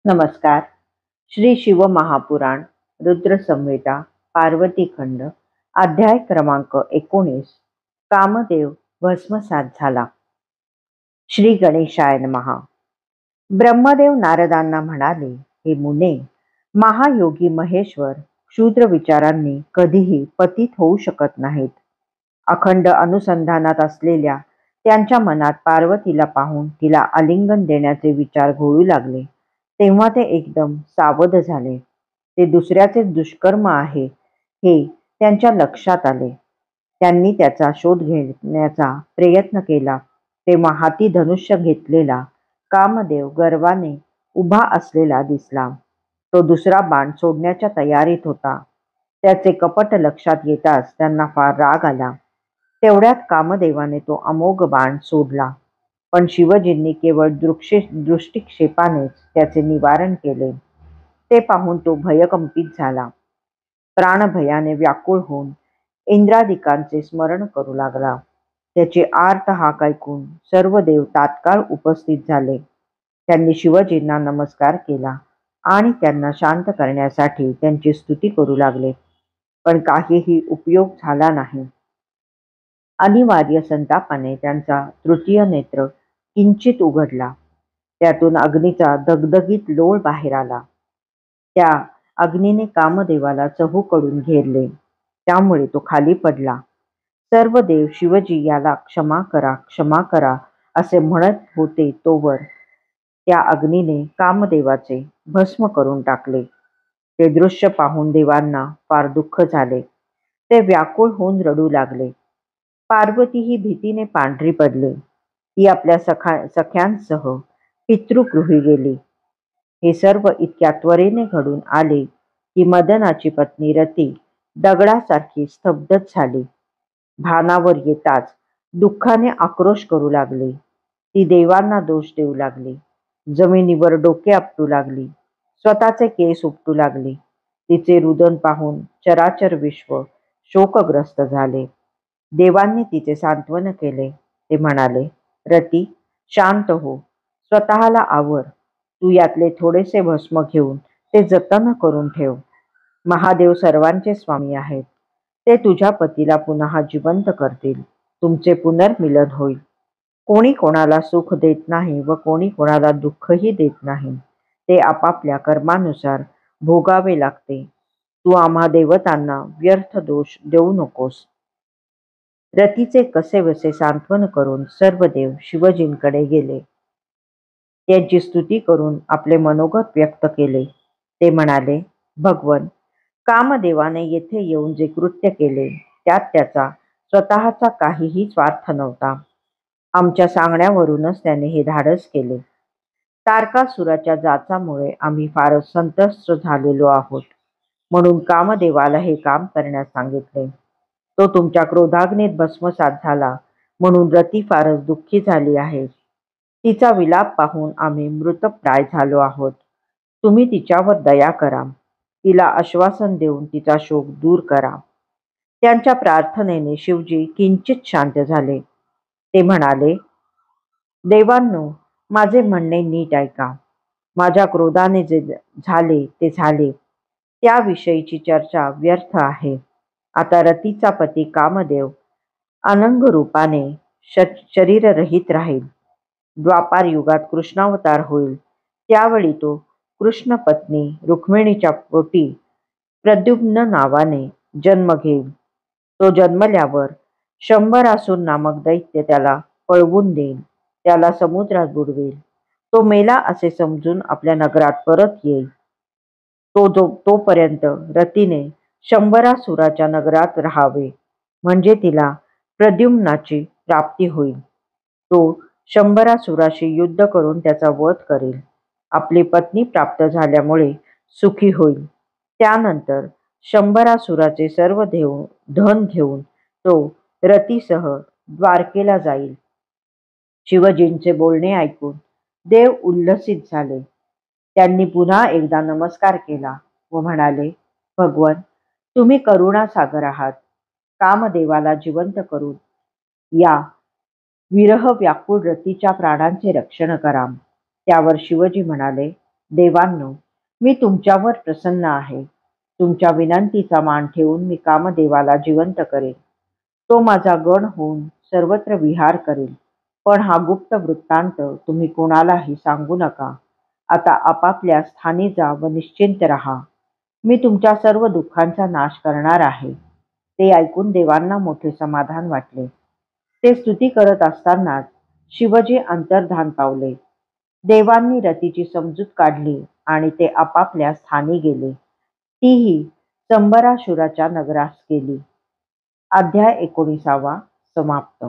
नमस्कार. श्री शिव महापुराण रुद्र संहिता पार्वती खंड अध्याय क्रमांक 19. कामदेव भस्मसात झाला. श्री गणेशाय नमः. ब्रह्मदेव नारदांना म्हणाले, हे मुने, महायोगी महेश्वर क्षुद्र विचारांनी कधीही पतित होऊ शकत नाहीत. अखंड अनुसंधानात असलेल्या त्यांच्या मनात पार्वतीला पाहून तिला आलिंगन देण्याचे विचार घोळू लागले. तेव्हा ते एकदम सावध झाले. ते दुसऱ्याचे दुष्कर्म आहे हे त्यांच्या लक्षात आले. त्यांनी त्याचा शोध घेण्याचा प्रयत्न केला. तेव्हा हाती धनुष्य घेतलेला कामदेव गर्वाने उभा असलेला दिसला. तो दुसरा बाण सोडण्याच्या तयारीत होता. त्याचे कपट लक्षात येताच त्यांना फार राग आला. तेवढ्यात कामदेवाने तो अमोघ बाण सोडला, पण शिवजींनी केवळ दृष्टिक्षेपानेच त्याचे निवारण केले. ते पाहून तो भयकंपित झाला. प्राणभयाने व्याकुळ होऊन इंद्रादिकांचे स्मरण करू लागला. त्याचे आर्त हाक ऐकून सर्व देव तात्काळ उपस्थित झाले. त्यांनी शिवजींना नमस्कार केला आणि त्यांना शांत करण्यासाठी त्यांची स्तुती करू लागले. पण काहीही उपयोग झाला नाही. अनिवार्य संतापाने त्यांचा तृतीय नेत्र किंचित उघडला. त्यातून अग्नीचा दगदगीत लोळ बाहेर आला. त्या अग्नीने कामदेवाला चहूकडून घेरले. त्यामुळे तो खाली पडला. सर्व देव शिवजी याला क्षमा करा, क्षमा करा असे म्हणत होते तोवर त्या अग्नीने कामदेवाचे भस्म करून टाकले. ते दृश्य पाहून देवांना फार दुःख झाले. ते व्याकुळ होऊन रडू लागले. पार्वती ही भीतीने पांढरी पडली. ती आपल्या सख्यांसह पितृगृही गेली. हे सर्व इतक्या त्वरेने घडून आले की मदनाची पत्नी रती दगडासारखी स्तब्धच झाली. भानावर येताच दुःखाने आक्रोश करू लागली. ती देवांना दोष देऊ लागली. जमिनीवर डोके आपटू लागली. स्वतःचे केस उपटू लागली. तिचे रुदन पाहून चराचर विश्व शोकग्रस्त झाले. देवांनी तिचे सांत्वन केले. ते म्हणाले, रती, शांत हो, स्वतःला आवर. तू यातले थोडेसे भस्म घेऊन ते जतन करून ठेव. महादेव सर्वांचे स्वामी आहेत. ते तुझ्या पतीला पुन्हा जिवंत करतील. तुमचे पुनर्मिलन होईल. कोणी कोणाला सुख देत नाही व कोणी कोणाला दुःखही देत नाही. ते आपापल्या कर्मानुसार भोगावे लागते. तू आम्हा देवतांना व्यर्थ दोष देऊ नकोस. रतीचे कसेबसे सांत्वन करून सर्व देव शिवजींकडे गेले. त्यांची स्तुती करून आपले मनोगत व्यक्त केले. ते म्हणाले, भगवन, कामदेवाने येथे येऊन जे कृत्य केले त्यात त्याचा स्वतःचा काहीही स्वार्थ नव्हता. आमच्या सांगण्यावरूनच त्याने हे धाडस केले. तारकासुराच्या जाचामुळे आम्ही फारच संत्रस्त झालेलो आहोत, म्हणून कामदेवाला हे काम करण्यास सांगितले. तो तुमच्या क्रोधाग्नीत भस्मसात झाला म्हणून रती फारच दुःखी झाली आहे. तिचा विलाप पाहून आम्ही मृतप्राय झालो आहोत. तुम्ही तिच्यावर दया करा. तिला आश्वासन देऊन तिचा शोक दूर करा. त्यांच्या प्रार्थनेने शिवजी किंचित शांत झाले. ते म्हणाले, देवांनो, माझे म्हणणे नीट ऐका. माझ्या क्रोधाने जे झाले ते झाले. त्याविषयीची चर्चा व्यर्थ आहे. आता रतीचा पती कामदेव अनंग रूपाने शरीररहित राहील. द्वापार युगात कृष्णावतार होईल. त्यावेळी तो कृष्ण पत्नी रुक्मिणीच्या पोटी प्रद्युम्न नावाने जन्म घेईल. तो जन्मल्यावर शंभरासूर नामक दैत्य त्याला पळवून देईल. त्याला समुद्रात बुडवेल. तो मेला असे समजून आपल्या नगरात परत येईल. तोपर्यंत रतीने शंभरासुराच्या नगरात राहावे, म्हणजे तिला प्रद्युम्नाची प्राप्ती होईल. तो शंभरासुराशी युद्ध करून त्याचा वध करेल. आपली पत्नी प्राप्त झाल्यामुळे सुखी होईल. त्यानंतर शंभरासुराचे सर्व धन घेऊन तो रतीसह द्वारकेला जाईल. शिवजींचे बोलणे ऐकून देव उल्हसित झाले. त्यांनी पुन्हा एकदा नमस्कार केला व म्हणाले, भगवन, तुम्ही करुणासागर आहात. कामदेवाला जिवंत करून या विरह व्याकुळ रतीच्या प्राणांचे रक्षण करा. त्यावर शिवजी म्हणाले, देवांनो, मी तुमच्यावर प्रसन्न आहे. तुमच्या विनंतीचा मान ठेवून मी कामदेवाला जिवंत करेन. तो माझा गण होऊन सर्वत्र विहार करेल. पण हा गुप्त वृत्तांत तुम्ही कोणालाही सांगू नका. आता आपापल्या स्थानी जा व निश्चिंत राहा. मी तुमच्या सर्व दुःखांचा नाश करणार आहे. ते ऐकून देवांना मोठे समाधान वाटले. ते स्तुती करत असतानाच शिवजी अंतर्धान पावले. देवांनी रतीची समजूत काढली आणि ते आपापल्या स्थानी गेले. तीही संबरासुराच्या नगरास गेली. अध्याय 19 समाप्त.